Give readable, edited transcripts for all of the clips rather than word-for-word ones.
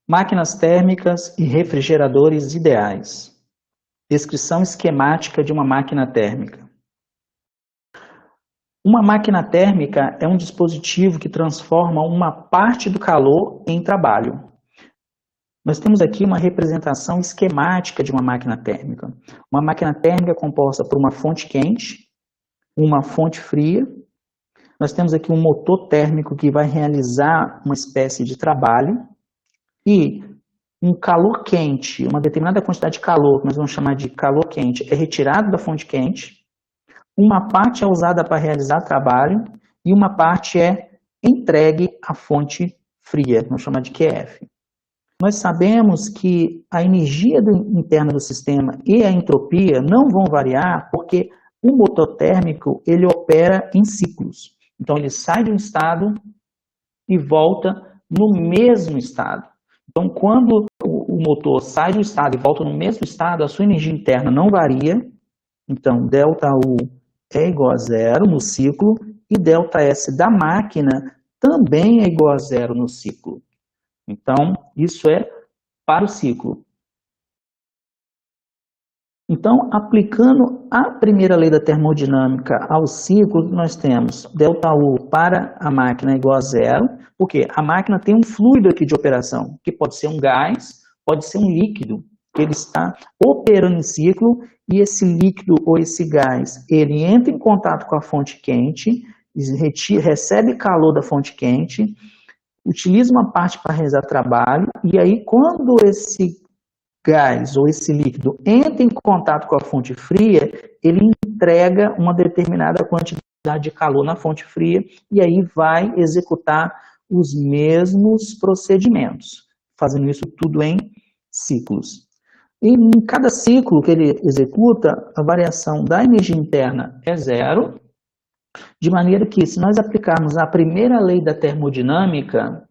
Máquinas térmicas e refrigeradores ideais. Descrição esquemática de uma máquina térmica. Uma máquina térmica é um dispositivo que transforma uma parte do calor em trabalho. Nós temos aqui uma representação esquemática de uma máquina térmica. Uma máquina térmica é composta por uma fonte quente, uma fonte fria. Nós temos aqui um motor térmico que vai realizar uma espécie de trabalho. E um calor quente, uma determinada quantidade de calor, que nós vamos chamar de calor quente, é retirado da fonte quente, uma parte é usada para realizar trabalho e uma parte é entregue à fonte fria, que nós chamamos de QF. Nós sabemos que a energia interna do sistema e a entropia não vão variar porque o motor térmico ele opera em ciclos. Então ele sai de um estado e volta no mesmo estado. Então, quando o motor sai do estado e volta no mesmo estado, a sua energia interna não varia. Então, ΔU é igual a zero no ciclo e ΔS da máquina também é igual a zero no ciclo. Então, isso é para o ciclo. Então, aplicando a primeira lei da termodinâmica ao ciclo, nós temos ΔU para a máquina igual a zero, porque a máquina tem um fluido aqui de operação, que pode ser um gás, pode ser um líquido, ele está operando em ciclo, e esse líquido ou esse gás, ele entra em contato com a fonte quente, recebe calor da fonte quente, utiliza uma parte para realizar trabalho, e aí quando esse gás ou esse líquido entra em contato com a fonte fria, ele entrega uma determinada quantidade de calor na fonte fria e aí vai executar os mesmos procedimentos, fazendo isso tudo em ciclos. E em cada ciclo que ele executa, a variação da energia interna é zero, de maneira que se nós aplicarmos a primeira lei da termodinâmica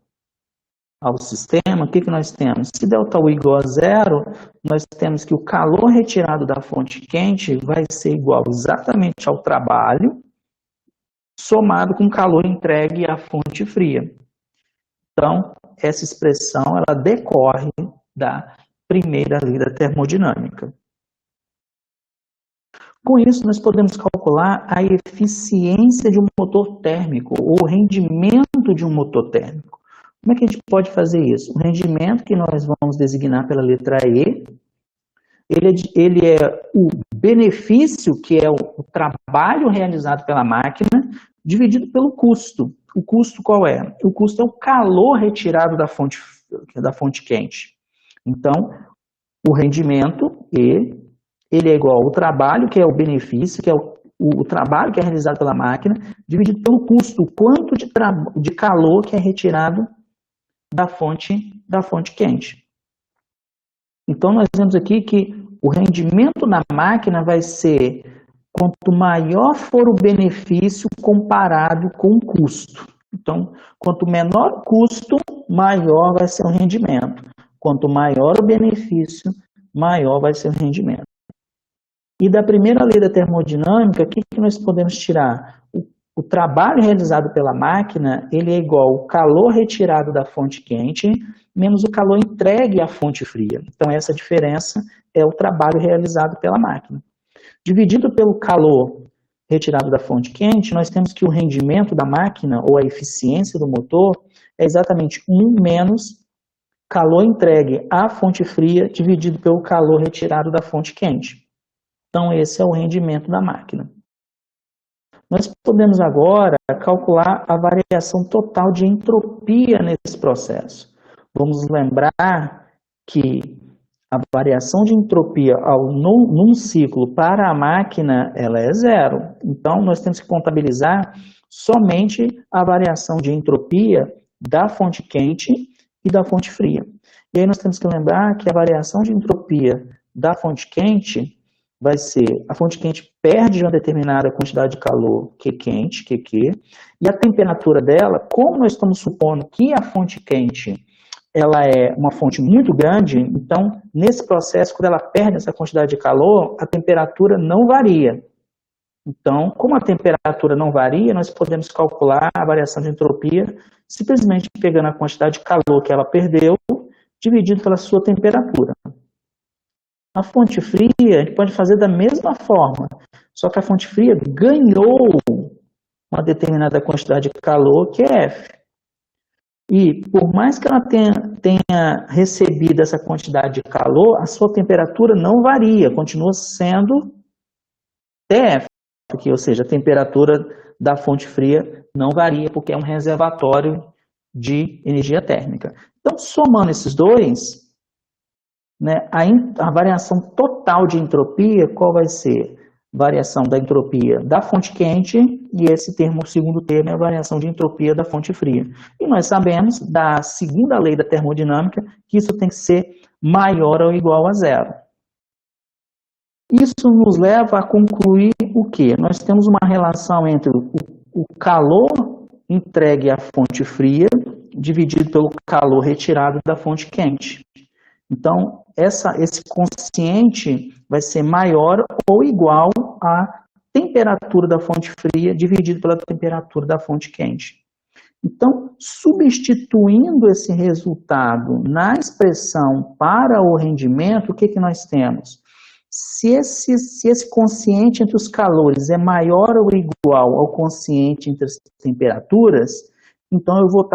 ao sistema, o que nós temos? Se ΔU igual a zero, nós temos que o calor retirado da fonte quente vai ser igual exatamente ao trabalho, somado com o calor entregue à fonte fria. Então, essa expressão ela decorre da primeira lei da termodinâmica. Com isso, nós podemos calcular a eficiência de um motor térmico, ou o rendimento de um motor térmico. Como é que a gente pode fazer isso? O rendimento que nós vamos designar pela letra E, ele é o benefício, que é o trabalho realizado pela máquina, dividido pelo custo. O custo qual é? O custo é o calor retirado da fonte quente. Então, o rendimento, ele é igual ao trabalho, que é o benefício, que é o trabalho que é realizado pela máquina, dividido pelo custo, o quanto de calor que é retirado da fonte quente. Então, nós vemos aqui que o rendimento da máquina vai ser quanto maior for o benefício comparado com o custo. Então, quanto menor o custo, maior vai ser o rendimento. Quanto maior o benefício, maior vai ser o rendimento. E da primeira lei da termodinâmica, o que nós podemos tirar? O trabalho realizado pela máquina, ele é igual ao calor retirado da fonte quente, menos o calor entregue à fonte fria. Então, essa diferença é o trabalho realizado pela máquina. Dividido pelo calor retirado da fonte quente, nós temos que o rendimento da máquina, ou a eficiência do motor, é exatamente 1 menos calor entregue à fonte fria, dividido pelo calor retirado da fonte quente. Então, esse é o rendimento da máquina. Nós podemos agora calcular a variação total de entropia nesse processo. Vamos lembrar que a variação de entropia num ciclo para a máquina ela é zero. Então, nós temos que contabilizar somente a variação de entropia da fonte quente e da fonte fria. E aí nós temos que lembrar que a variação de entropia da fonte quente vai ser, a fonte quente perde uma determinada quantidade de calor, Q quente, QQ, e a temperatura dela, como nós estamos supondo que a fonte quente ela é uma fonte muito grande, então, nesse processo, quando ela perde essa quantidade de calor, a temperatura não varia. Então, como a temperatura não varia, nós podemos calcular a variação de entropia simplesmente pegando a quantidade de calor que ela perdeu, dividido pela sua temperatura. A fonte fria, a gente pode fazer da mesma forma, só que a fonte fria ganhou uma determinada quantidade de calor, que é F. E por mais que ela tenha recebido essa quantidade de calor, a sua temperatura não varia, continua sendo TF, ou seja, a temperatura da fonte fria não varia, porque é um reservatório de energia térmica. Então, somando esses dois, né, a variação total de entropia, qual vai ser? Variação da entropia da fonte quente, e esse termo, o segundo termo, é a variação de entropia da fonte fria. E nós sabemos, da segunda lei da termodinâmica, que isso tem que ser maior ou igual a zero. Isso nos leva a concluir o quê? Nós temos uma relação entre o calor entregue à fonte fria, dividido pelo calor retirado da fonte quente. Então, esse quociente vai ser maior ou igual à temperatura da fonte fria dividido pela temperatura da fonte quente. Então, substituindo esse resultado na expressão para o rendimento, o que nós temos? Se esse quociente entre os calores é maior ou igual ao quociente entre as temperaturas, então eu vou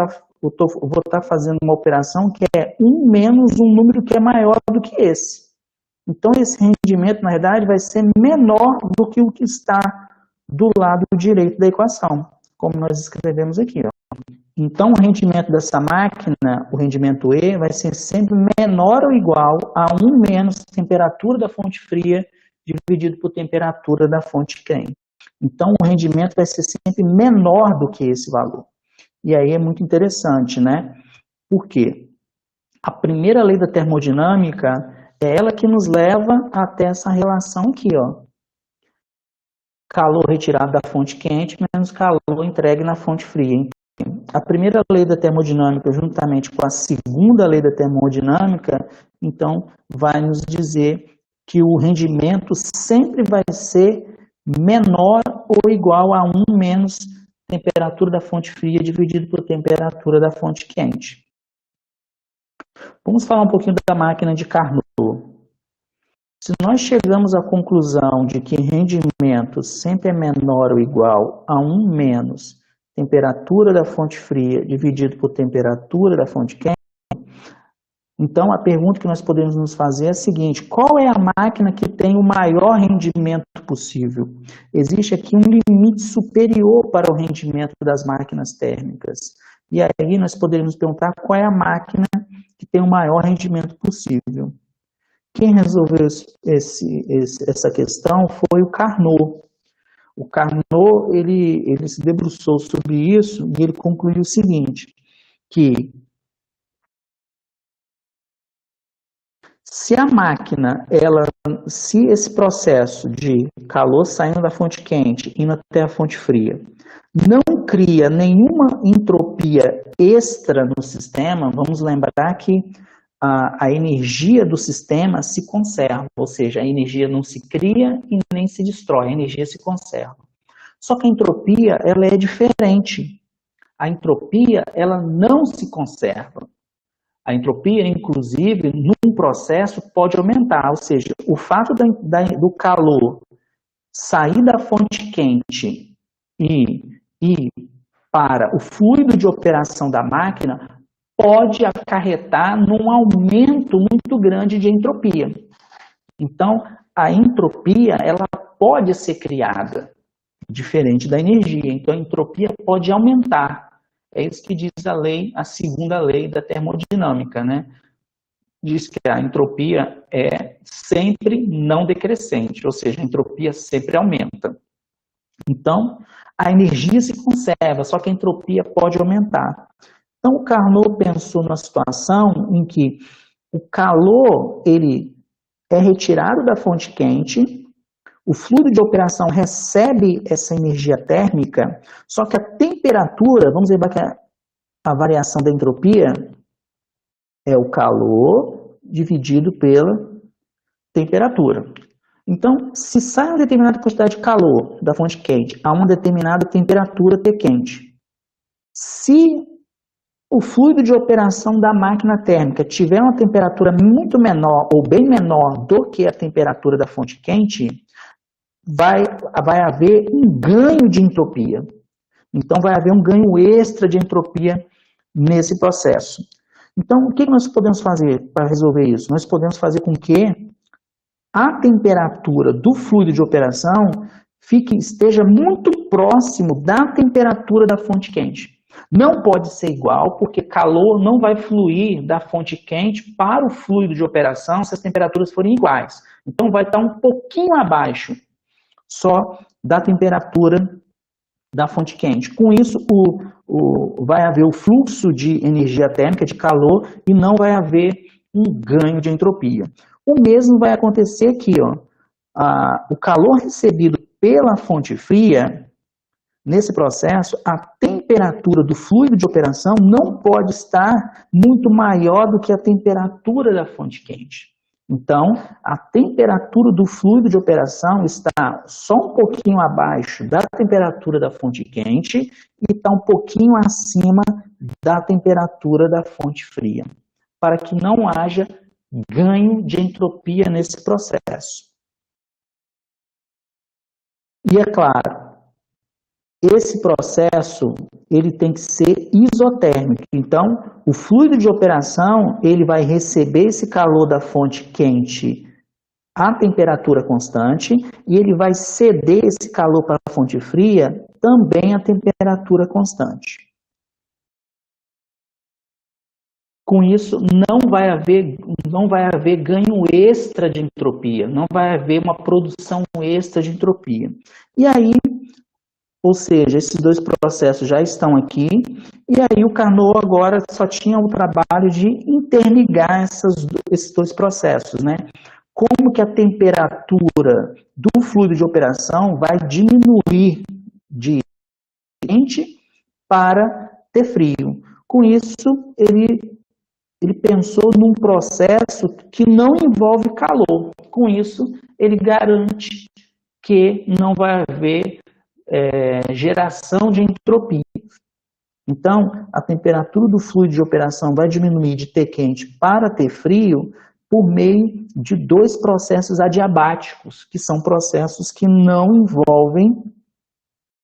estar fazendo uma operação que é 1 menos um número que é maior do que esse. Então, esse rendimento, na verdade, vai ser menor do que o que está do lado direito da equação, como nós escrevemos aqui. Ó. Então, o rendimento dessa máquina, o rendimento E, vai ser sempre menor ou igual a 1 menos temperatura da fonte fria dividido por temperatura da fonte quente. Então, o rendimento vai ser sempre menor do que esse valor. E aí é muito interessante, né? Por quê? A primeira lei da termodinâmica é ela que nos leva até essa relação aqui, ó. Calor retirado da fonte quente menos calor entregue na fonte fria. A primeira lei da termodinâmica, juntamente com a segunda lei da termodinâmica, então, vai nos dizer que o rendimento sempre vai ser menor ou igual a 1 menos temperatura da fonte fria dividido por temperatura da fonte quente. Vamos falar um pouquinho da máquina de Carnot. Se nós chegamos à conclusão de que rendimento sempre é menor ou igual a 1 menos temperatura da fonte fria dividido por temperatura da fonte quente, então a pergunta que nós podemos nos fazer é a seguinte: qual é a máquina que tem o maior rendimento possível? Existe aqui um limite superior para o rendimento das máquinas térmicas. E aí nós poderíamos perguntar qual é a máquina que tem o maior rendimento possível. Quem resolveu essa questão foi o Carnot. O Carnot, ele se debruçou sobre isso e ele concluiu o seguinte, que se a máquina, se esse processo de calor saindo da fonte quente e indo até a fonte fria, não cria nenhuma entropia extra no sistema, vamos lembrar que a energia do sistema se conserva, ou seja, a energia não se cria e nem se destrói, a energia se conserva. Só que a entropia, ela é diferente. A entropia, ela não se conserva. A entropia, inclusive, num processo pode aumentar, ou seja, o fato do calor sair da fonte quente e ir para o fluido de operação da máquina pode acarretar num aumento muito grande de entropia. Então, a entropia, ela pode ser criada, diferente da energia. Então, a entropia pode aumentar. É isso que diz a segunda lei da termodinâmica, né? Diz que a entropia é sempre não decrescente, ou seja, a entropia sempre aumenta. Então, a energia se conserva, só que a entropia pode aumentar. Então, o Carnot pensou numa situação em que o calor ele é retirado da fonte quente, o fluido de operação recebe essa energia térmica, só que a temperatura, vamos lembrar que a variação da entropia é o calor dividido pela temperatura. Então, se sai uma determinada quantidade de calor da fonte quente a uma determinada temperatura T quente, se o fluido de operação da máquina térmica tiver uma temperatura muito menor ou bem menor do que a temperatura da fonte quente, vai haver um ganho de entropia. Então, vai haver um ganho extra de entropia nesse processo. Então, o que nós podemos fazer para resolver isso? Nós podemos fazer com que a temperatura do fluido de operação esteja muito próximo da temperatura da fonte quente. Não pode ser igual, porque calor não vai fluir da fonte quente para o fluido de operação se as temperaturas forem iguais. Então, vai estar um pouquinho abaixo só da temperatura da fonte quente. Com isso, vai haver o fluxo de energia térmica, de calor, e não vai haver um ganho de entropia. O mesmo vai acontecer aqui, ó. O calor recebido pela fonte fria, nesse processo, a temperatura do fluido de operação não pode estar muito maior do que a temperatura da fonte quente. Então, a temperatura do fluido de operação está só um pouquinho abaixo da temperatura da fonte quente e está um pouquinho acima da temperatura da fonte fria, para que não haja ganho de entropia nesse processo. E é claro, esse processo ele tem que ser isotérmico. Então, o fluido de operação ele vai receber esse calor da fonte quente a temperatura constante e ele vai ceder esse calor para a fonte fria também a temperatura constante. Com isso, não vai haver ganho extra de entropia, não vai haver uma produção extra de entropia. E aí, ou seja, esses dois processos já estão aqui, e aí o Carnot agora só tinha o trabalho de interligar esses dois processos, né? Como que a temperatura do fluido de operação vai diminuir de quente para ter frio. Com isso, ele pensou num processo que não envolve calor. Com isso, ele garante que não vai haver geração de entropia. Então, a temperatura do fluido de operação vai diminuir de T quente para T frio por meio de dois processos adiabáticos, que são processos que não envolvem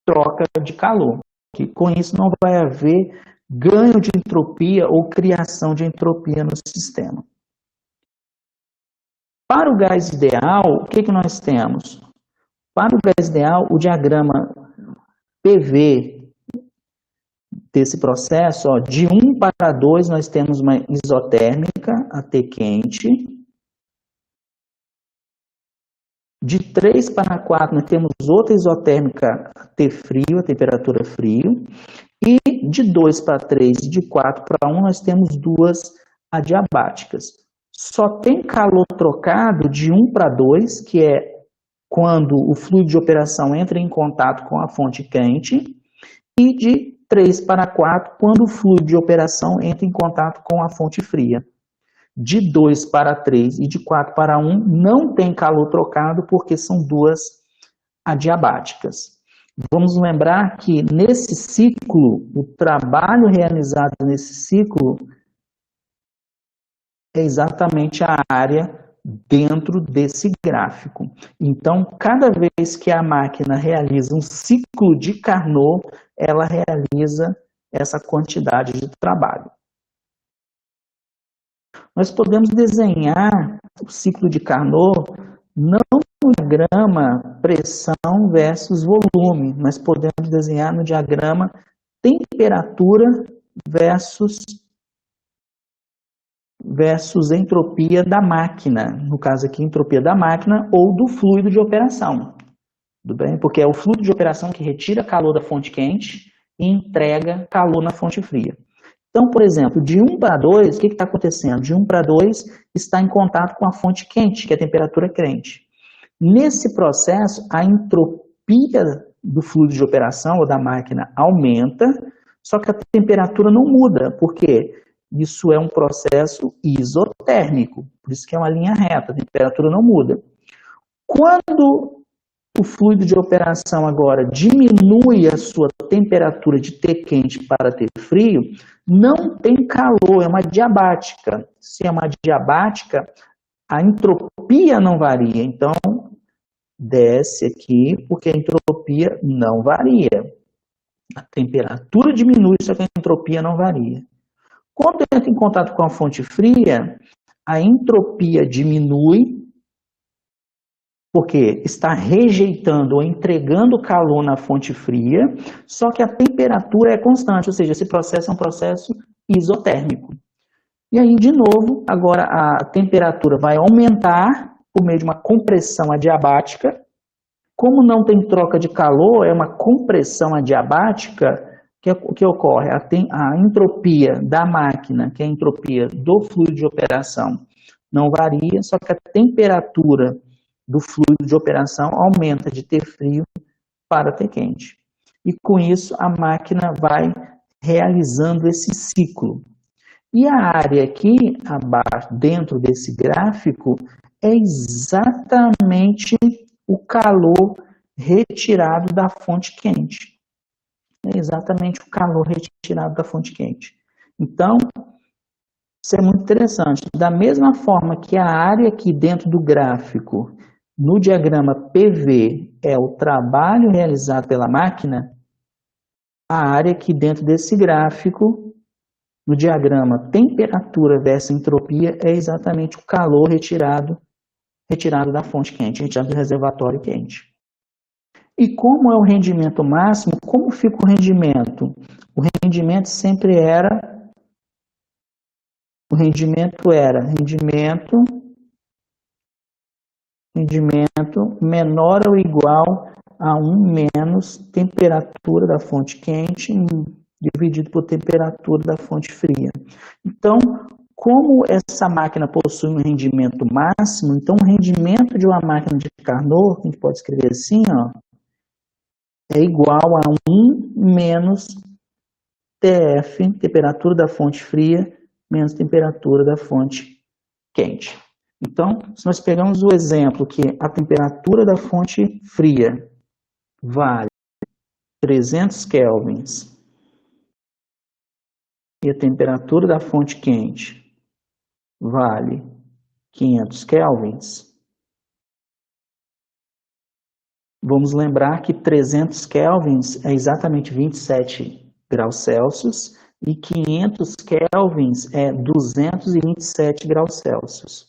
troca de calor. Que com isso não vai haver ganho de entropia ou criação de entropia no sistema. Para o gás ideal, o que nós temos? Para o gás ideal, o diagrama PV desse processo, ó, de 1 para 2 nós temos uma isotérmica, a T quente. De 3 para 4 nós temos outra isotérmica, a T frio, a temperatura frio. E de 2 para 3 e de 4 para 1 nós temos duas adiabáticas. Só tem calor trocado de 1 para 2, que é quando o fluido de operação entra em contato com a fonte quente, e de 3 para 4, quando o fluido de operação entra em contato com a fonte fria. De 2 para 3 e de 4 para 1 não tem calor trocado, porque são duas adiabáticas. Vamos lembrar que nesse ciclo, o trabalho realizado nesse ciclo é exatamente a área dentro desse gráfico. Então, cada vez que a máquina realiza um ciclo de Carnot, ela realiza essa quantidade de trabalho. Nós podemos desenhar o ciclo de Carnot não no diagrama pressão versus volume, mas podemos desenhar no diagrama temperatura versus entropia da máquina, no caso aqui entropia da máquina ou do fluido de operação, tudo bem? Porque é o fluido de operação que retira calor da fonte quente e entrega calor na fonte fria. Então, por exemplo, de 1 para 2, o que está acontecendo? De 1 para 2 está em contato com a fonte quente, que é a temperatura quente. Nesse processo, a entropia do fluido de operação ou da máquina aumenta, só que a temperatura não muda, porque isso é um processo isotérmico, por isso que é uma linha reta, a temperatura não muda. Quando o fluido de operação agora diminui a sua temperatura de T quente para T frio, não tem calor, é uma diabática. Se é uma diabática, a entropia não varia. Então, desce aqui, porque a entropia não varia. A temperatura diminui, só que a entropia não varia. Quando entra em contato com a fonte fria, a entropia diminui, porque está rejeitando ou entregando calor na fonte fria, só que a temperatura é constante, ou seja, esse processo é um processo isotérmico. E aí, de novo, agora a temperatura vai aumentar por meio de uma compressão adiabática. Como não tem troca de calor, é uma compressão adiabática que ocorre. A entropia da máquina, que é a entropia do fluido de operação, não varia, só que a temperatura do fluido de operação aumenta de T frio para T quente. E com isso a máquina vai realizando esse ciclo. E a área aqui abaixo, dentro desse gráfico, é exatamente o calor retirado da fonte quente. É exatamente o calor retirado da fonte quente. Então, isso é muito interessante. Da mesma forma que a área aqui dentro do gráfico, no diagrama PV, é o trabalho realizado pela máquina, a área aqui dentro desse gráfico, no diagrama temperatura versus entropia, é exatamente o calor retirado da fonte quente, retirado do reservatório quente. E como é o rendimento máximo, como fica o rendimento? O rendimento sempre era rendimento menor ou igual a 1 menos temperatura da fonte quente dividido por temperatura da fonte fria. Então, como essa máquina possui um rendimento máximo, então o rendimento de uma máquina de Carnot, a gente pode escrever assim, ó, é igual a 1 menos TF, temperatura da fonte fria, menos temperatura da fonte quente. Então, se nós pegamos o exemplo que a temperatura da fonte fria vale 300 kelvins e a temperatura da fonte quente vale 500 kelvins, vamos lembrar que 300 kelvins é exatamente 27 graus Celsius e 500 kelvins é 227 graus Celsius.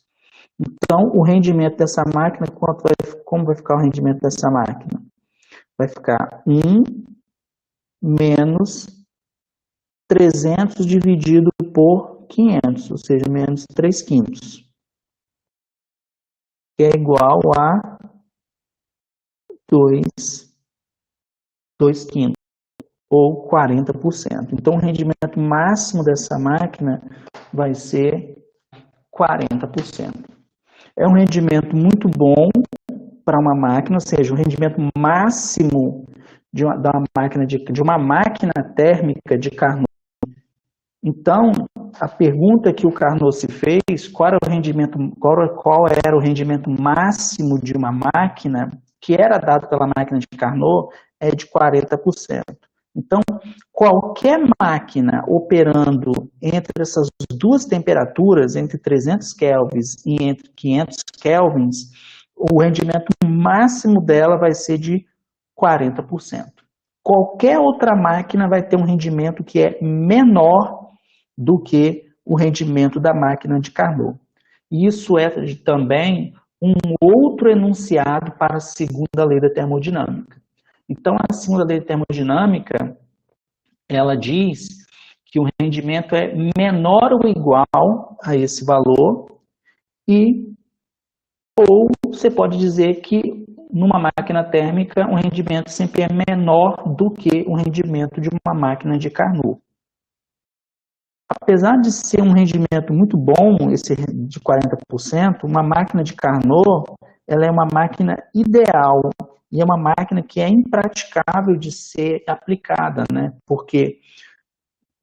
Então, o rendimento dessa máquina, como vai ficar o rendimento dessa máquina? Vai ficar 1 menos 300 dividido por 500, ou seja, menos 3 quintos, que é igual a 2 quintos, ou 40%. Então, o rendimento máximo dessa máquina vai ser 40%. É um rendimento muito bom para uma máquina, ou seja, o rendimento máximo de uma máquina térmica de Carnot. Então, a pergunta que o Carnot se fez, qual era o rendimento máximo de uma máquina que era dado pela máquina de Carnot, é de 40%. Então, qualquer máquina operando entre essas duas temperaturas, entre 300 kelvins e entre 500 kelvins, o rendimento máximo dela vai ser de 40%. Qualquer outra máquina vai ter um rendimento que é menor do que o rendimento da máquina de Carnot. Isso é também um outro enunciado para a segunda lei da termodinâmica. Então, a segunda lei da termodinâmica, ela diz que o rendimento é menor ou igual a esse valor ou você pode dizer que numa máquina térmica o rendimento sempre é menor do que o rendimento de uma máquina de Carnot. Apesar de ser um rendimento muito bom, esse de 40%, uma máquina de Carnot, ela é uma máquina ideal e é uma máquina que é impraticável de ser aplicada, né? Porque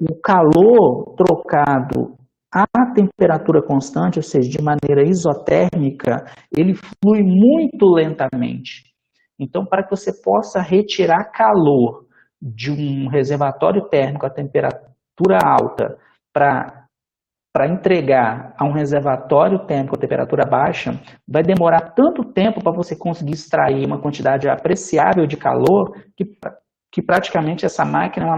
o calor trocado à temperatura constante, ou seja, de maneira isotérmica, ele flui muito lentamente. Então, para que você possa retirar calor de um reservatório térmico a temperatura alta para entregar a um reservatório térmico a temperatura baixa, vai demorar tanto tempo para você conseguir extrair uma quantidade apreciável de calor que praticamente essa máquina é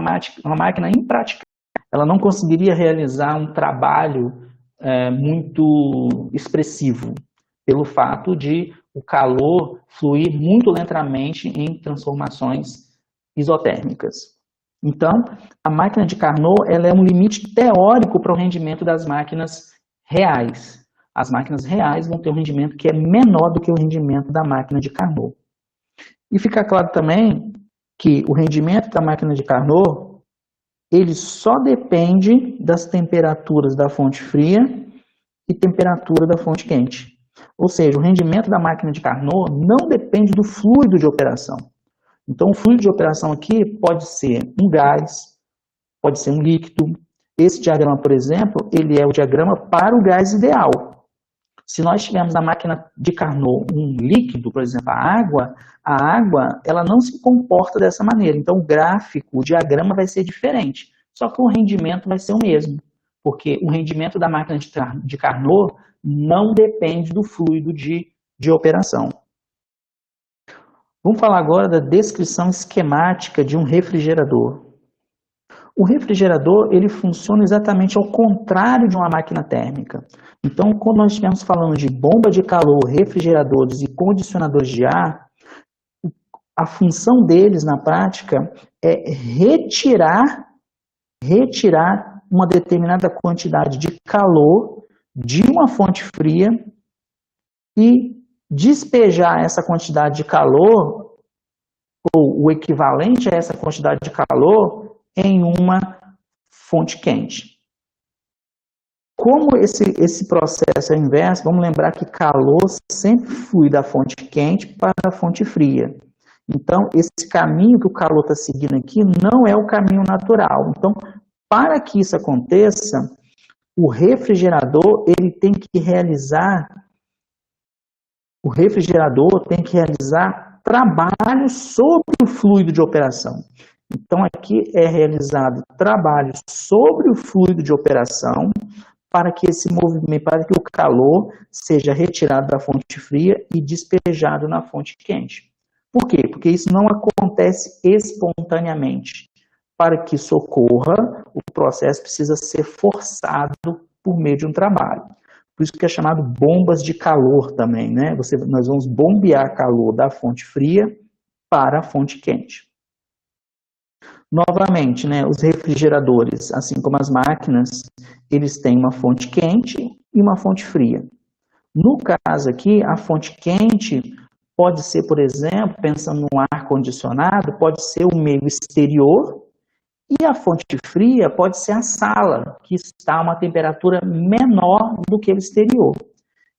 uma máquina impraticável. Ela não conseguiria realizar um trabalho muito expressivo, pelo fato de o calor fluir muito lentamente em transformações isotérmicas. Então, a máquina de Carnot ela é um limite teórico para o rendimento das máquinas reais. As máquinas reais vão ter um rendimento que é menor do que o rendimento da máquina de Carnot. E fica claro também que o rendimento da máquina de Carnot ele só depende das temperaturas da fonte fria e temperatura da fonte quente. Ou seja, o rendimento da máquina de Carnot não depende do fluido de operação. Então, o fluido de operação aqui pode ser um gás, pode ser um líquido. Esse diagrama, por exemplo, ele é o diagrama para o gás ideal. Se nós tivermos na máquina de Carnot um líquido, por exemplo, a água ela não se comporta dessa maneira. Então, o gráfico, o diagrama vai ser diferente. Só que o rendimento vai ser o mesmo, porque o rendimento da máquina de Carnot não depende do fluido de operação. Vamos falar agora da descrição esquemática de um refrigerador. O refrigerador ele funciona exatamente ao contrário de uma máquina térmica. Então, quando nós estivermos falando de bomba de calor, refrigeradores e condicionadores de ar, a função deles na prática é retirar uma determinada quantidade de calor de uma fonte fria e despejar essa quantidade de calor, ou o equivalente a essa quantidade de calor, em uma fonte quente. Como esse processo é inverso, vamos lembrar que calor sempre flui da fonte quente para a fonte fria. Então, esse caminho que o calor está seguindo aqui não é o caminho natural. Então, para que isso aconteça, o refrigerador tem que realizar trabalho sobre o fluido de operação. Então, aqui é realizado trabalho sobre o fluido de operação para que esse movimento, para que o calor seja retirado da fonte fria e despejado na fonte quente. Por quê? Porque isso não acontece espontaneamente. Para que isso ocorra, o processo precisa ser forçado por meio de um trabalho. Por isso que é chamado bombas de calor também, né? Nós vamos bombear calor da fonte fria para a fonte quente. Novamente, né, os refrigeradores, assim como as máquinas, eles têm uma fonte quente e uma fonte fria. No caso aqui, a fonte quente pode ser, por exemplo, pensando no ar-condicionado, pode ser o meio exterior, e a fonte fria pode ser a sala, que está a uma temperatura menor do que o exterior.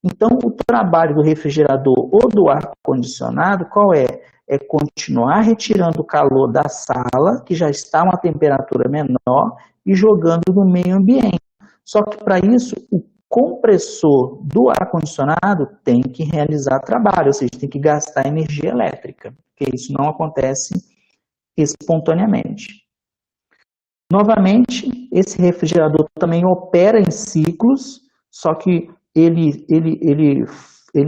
Então, o trabalho do refrigerador ou do ar-condicionado, qual é? É continuar retirando o calor da sala, que já está a uma temperatura menor, e jogando no meio ambiente. Só que, para isso, o compressor do ar-condicionado tem que realizar trabalho, ou seja, tem que gastar energia elétrica, porque isso não acontece espontaneamente. Novamente, esse refrigerador também opera em ciclos, só que ele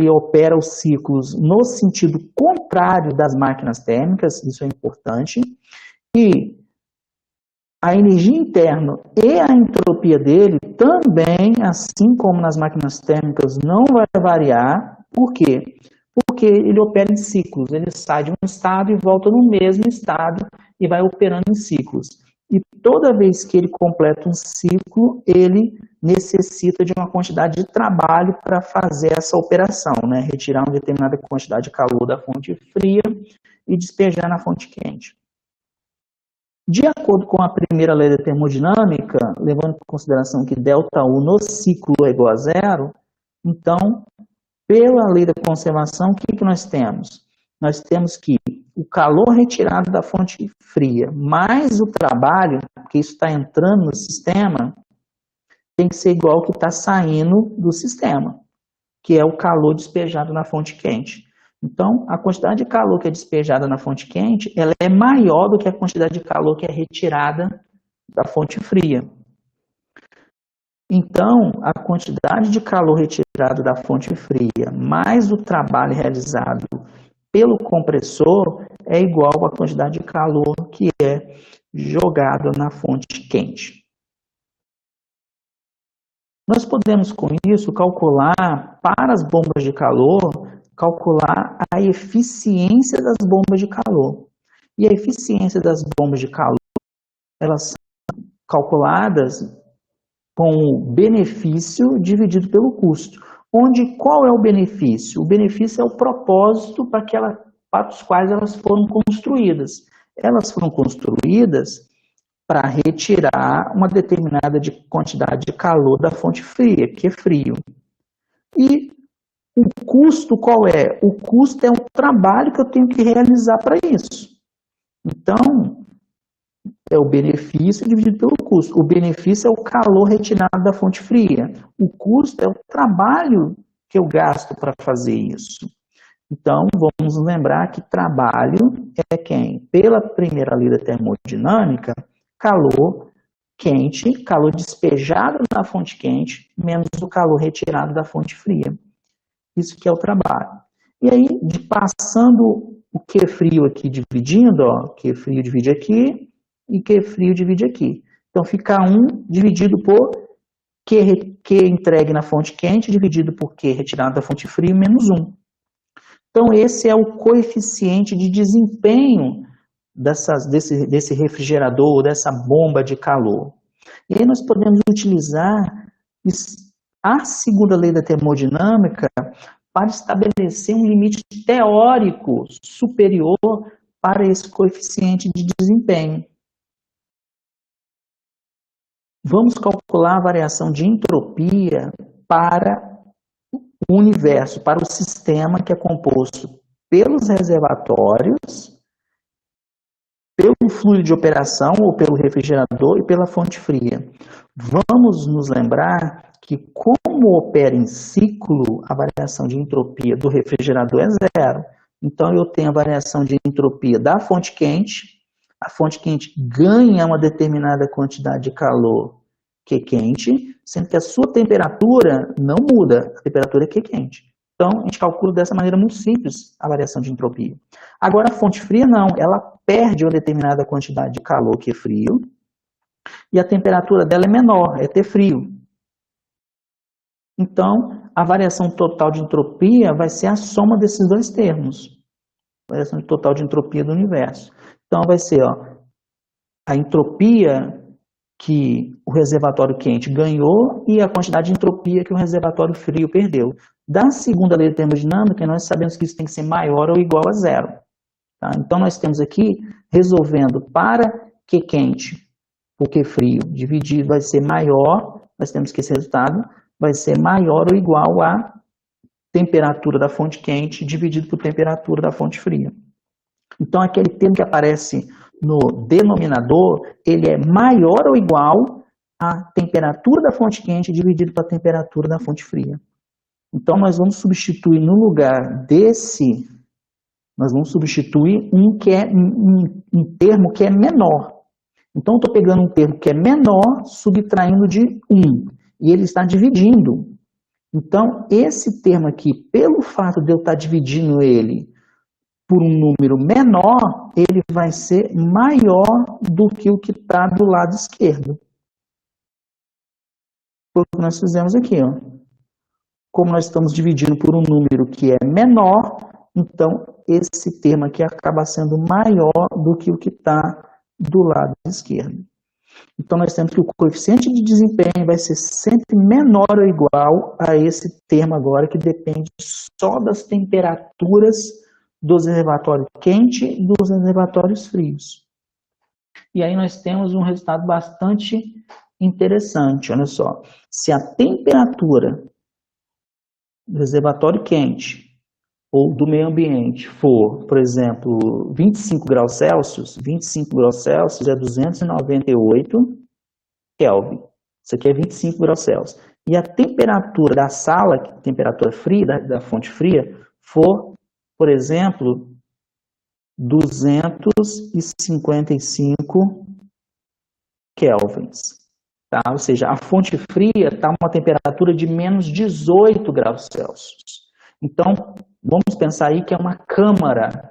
opera os ciclos no sentido contrário das máquinas térmicas, isso é importante, e a energia interna e a entropia dele também, assim como nas máquinas térmicas, não vai variar. Por quê? Porque ele opera em ciclos, ele sai de um estado e volta no mesmo estado e vai operando em ciclos. E toda vez que ele completa um ciclo, ele necessita de uma quantidade de trabalho para fazer essa operação, né? Retirar uma determinada quantidade de calor da fonte fria e despejar na fonte quente. De acordo com a primeira lei da termodinâmica, levando em consideração que ΔU no ciclo é igual a zero, então, pela lei da conservação, o que nós temos? Nós temos que o calor retirado da fonte fria, mais o trabalho, porque isso está entrando no sistema, tem que ser igual ao que está saindo do sistema, que é o calor despejado na fonte quente. Então, a quantidade de calor que é despejada na fonte quente, ela é maior do que a quantidade de calor que é retirada da fonte fria. Então, a quantidade de calor retirado da fonte fria mais o trabalho realizado pelo compressor é igual à quantidade de calor que é jogado na fonte quente. Nós podemos, com isso, calcular para as bombas de calor, calcular a eficiência das bombas de calor. E a eficiência das bombas de calor, elas são calculadas com o benefício dividido pelo custo. Onde qual é o benefício? O benefício é o propósito para os quais elas foram construídas. Elas foram construídas para retirar uma determinada quantidade de calor da fonte fria, que é frio. E o custo qual é? O custo é o trabalho que eu tenho que realizar para isso. Então, é o benefício dividido pelo custo. O benefício é o calor retirado da fonte fria. O custo é o trabalho que eu gasto para fazer isso. Então, vamos lembrar que trabalho é quem? Pela primeira lei da termodinâmica, calor quente, calor despejado na fonte quente, menos o calor retirado da fonte fria. Isso que é o trabalho. E aí, passando o Q frio aqui dividindo, ó, Q frio divide aqui, e Q frio divide aqui. Então, fica 1 dividido por Q entregue na fonte quente, dividido por Q retirado da fonte fria, menos 1. Então, esse é o coeficiente de desempenho desse refrigerador, dessa bomba de calor. E aí nós podemos utilizar a segunda lei da termodinâmica para estabelecer um limite teórico superior para esse coeficiente de desempenho. Vamos calcular a variação de entropia para o universo, para o sistema que é composto pelos reservatórios, pelo fluido de operação ou pelo refrigerador e pela fonte fria. Vamos nos lembrar que como opera em ciclo, a variação de entropia do refrigerador é zero. Então eu tenho a variação de entropia da fonte quente, a fonte quente ganha uma determinada quantidade de calor que é quente, sendo que a sua temperatura não muda, a temperatura é que é quente. Então, a gente calcula dessa maneira muito simples a variação de entropia. Agora, a fonte fria não, ela perde uma determinada quantidade de calor que é frio, e a temperatura dela é menor, é ter frio. Então, a variação total de entropia vai ser a soma desses dois termos. A variação total de entropia do universo. Então, vai ser a entropia que o reservatório quente ganhou e a quantidade de entropia que o reservatório frio perdeu. Da segunda lei da termodinâmica, nós sabemos que isso tem que ser maior ou igual a zero. Tá? Então, nós temos aqui, resolvendo para Q quente por Q frio, dividido vai ser maior, nós temos que esse resultado vai ser maior ou igual a temperatura da fonte quente dividido por temperatura da fonte fria. Então, aquele termo que aparece no denominador, ele é maior ou igual à temperatura da fonte quente dividido pela temperatura da fonte fria. Então, nós vamos substituir no lugar desse, nós vamos substituir um termo que é menor. Então, eu estou pegando um termo que é menor, subtraindo de 1, e ele está dividindo. Então, esse termo aqui, pelo fato de eu estar dividindo ele por um número menor, ele vai ser maior do que o que está do lado esquerdo. Foi o que nós fizemos aqui. Como nós estamos dividindo por um número que é menor, então esse termo aqui acaba sendo maior do que o que está do lado esquerdo. Então nós temos que o coeficiente de desempenho vai ser sempre menor ou igual a esse termo agora, que depende só das temperaturas dos reservatórios quentes e dos reservatórios frios. E aí nós temos um resultado bastante interessante, olha só. Se a temperatura do reservatório quente ou do meio ambiente for, por exemplo, 25 graus Celsius, 25 graus Celsius é 298 Kelvin. Isso aqui é 25 graus Celsius. E a temperatura da sala, temperatura fria, da fonte fria, for, por exemplo, 255 kelvins. Tá? Ou seja, a fonte fria está a uma temperatura de menos 18 graus Celsius. Então, vamos pensar aí que é uma câmara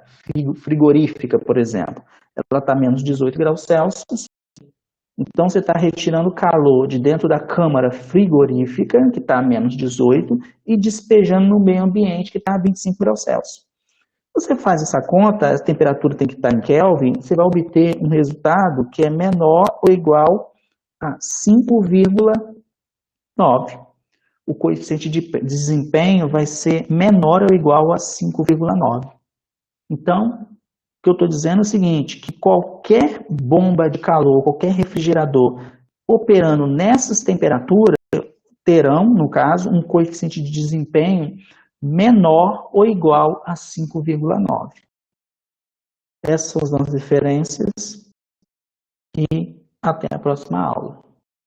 frigorífica, por exemplo. Ela está a menos 18 graus Celsius. Então, você está retirando calor de dentro da câmara frigorífica, que está a menos 18, e despejando no meio ambiente, que está a 25 graus Celsius. Você faz essa conta, a temperatura tem que estar em Kelvin, você vai obter um resultado que é menor ou igual a 5,9. O coeficiente de desempenho vai ser menor ou igual a 5,9. Então, o que eu estou dizendo é o seguinte, que qualquer bomba de calor, qualquer refrigerador operando nessas temperaturas terão, no caso, um coeficiente de desempenho menor ou igual a 5,9. Essas são as nossas referências e até a próxima aula.